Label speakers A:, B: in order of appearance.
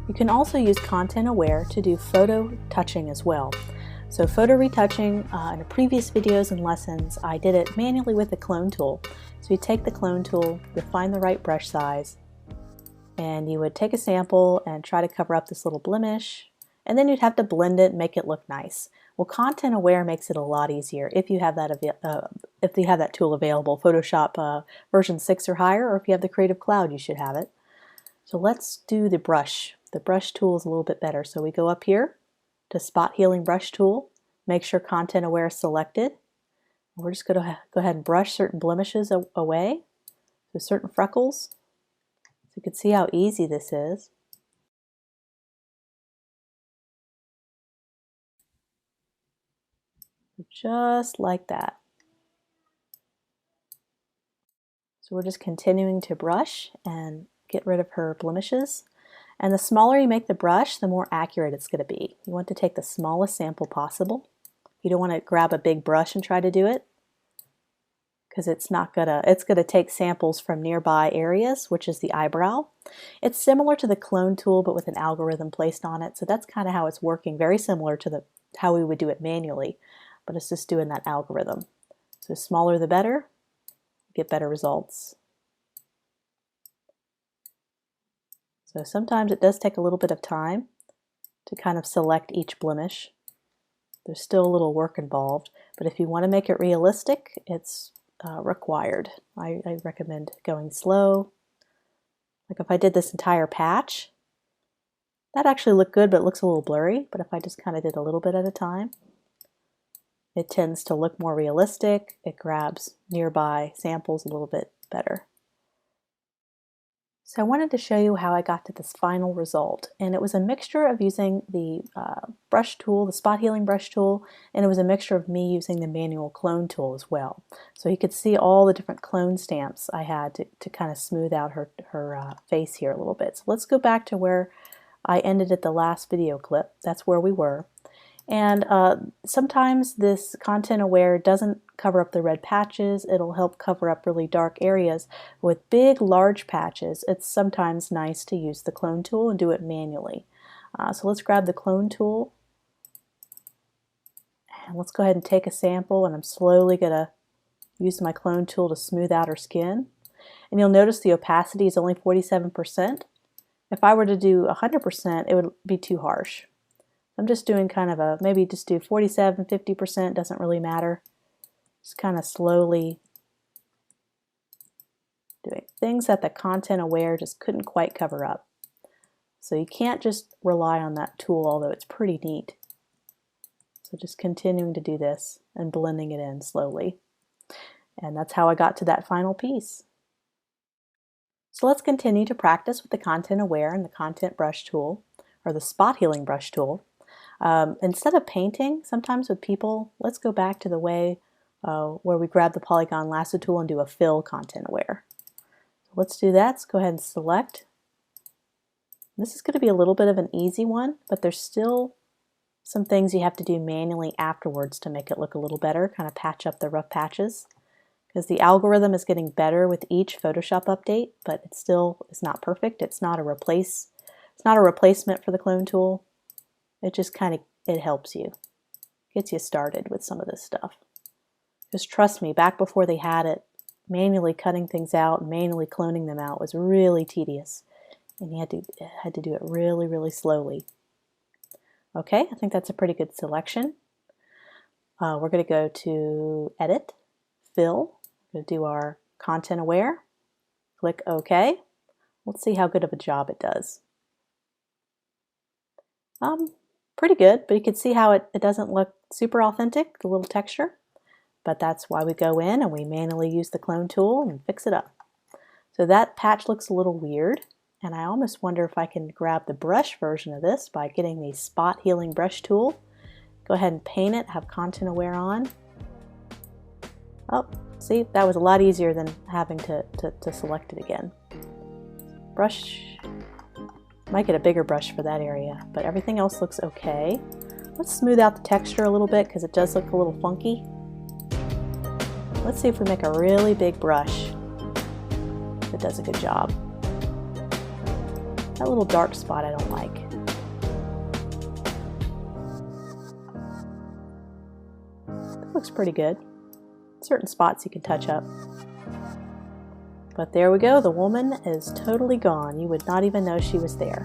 A: You can also use Content Aware to do photo touching as well. So photo retouching, in the previous videos and lessons, I did it manually with the clone tool. So you take the clone tool, you find the right brush size, and you would take a sample and try to cover up this little blemish, and then you'd have to blend it and make it look nice. Well, Content Aware makes it a lot easier if you have that tool available, Photoshop version 6 or higher, or if you have the Creative Cloud, you should have it. So let's do the brush. The brush tool is a little bit better. So we go up here to Spot Healing Brush Tool, make sure Content Aware is selected. We're just going to go ahead and brush certain blemishes away, so certain freckles. So you can see how easy this is. Just like that. So we're just continuing to brush and get rid of her blemishes. And the smaller you make the brush, the more accurate it's going to be. You want to take the smallest sample possible. You don't want to grab a big brush and try to do it, because it's gonna take samples from nearby areas, which is the eyebrow. It's similar to the clone tool, but with an algorithm placed on it. So that's kind of how it's working, very similar to how we would do it manually, but it's just doing that algorithm. So smaller the better, you get better results. So sometimes it does take a little bit of time to kind of select each blemish. There's still a little work involved, but if you want to make it realistic, it's required. I recommend going slow. Like if I did this entire patch, that actually looked good, but it looks a little blurry. But if I just kind of did a little bit at a time, it tends to look more realistic. It grabs nearby samples a little bit better. So I wanted to show you how I got to this final result, and it was a mixture of using the brush tool, the spot healing brush tool, and it was a mixture of me using the manual clone tool as well. So you could see all the different clone stamps I had to kind of smooth out her face here a little bit. So let's go back to where I ended at the last video clip. That's where we were. And sometimes this Content Aware doesn't cover up the red patches. It'll help cover up really dark areas. With big, large patches, it's sometimes nice to use the clone tool and do it manually. So let's grab the clone tool. And let's go ahead and take a sample, and I'm slowly going to use my clone tool to smooth out her skin. And you'll notice the opacity is only 47%. If I were to do 100%, it would be too harsh. I'm just doing kind of maybe just do 47, 50%, doesn't really matter. Just kind of slowly doing things that the Content Aware just couldn't quite cover up. So you can't just rely on that tool, although it's pretty neat. So just continuing to do this and blending it in slowly. And that's how I got to that final piece. So let's continue to practice with the Content Aware and the Content Brush tool, or the Spot Healing Brush tool. Instead of painting, sometimes with people, let's go back to the way where we grab the polygon lasso tool and do a fill Content Aware. So let's do that. Let's go ahead and select. This is going to be a little bit of an easy one, but there's still some things you have to do manually afterwards to make it look a little better, kind of patch up the rough patches, because the algorithm is getting better with each Photoshop update, but it still is not perfect. It's not a replacement for the clone tool. It just it helps you, gets you started with some of this stuff. Just trust me, back before they had it, manually cutting things out, manually cloning them out was really tedious, and you had to do it really, really slowly. Okay, I think that's a pretty good selection. We're going to go to Edit, Fill. We're going to do our Content Aware. Click OK. Let's see how good of a job it does. Pretty good, but you can see how it doesn't look super authentic, the little texture. But that's why we go in and we manually use the clone tool and fix it up. So that patch looks a little weird, and I almost wonder if I can grab the brush version of this by getting the Spot Healing Brush tool. Go ahead and paint it, have Content Aware on. Oh, see, that was a lot easier than having to select it again. Brush. Might get a bigger brush for that area, but everything else looks okay. Let's smooth out the texture a little bit because it does look a little funky. Let's see if we make a really big brush that does a good job. That little dark spot I don't like. That looks pretty good. Certain spots you can touch up. But there we go, the woman is totally gone. You would not even know she was there.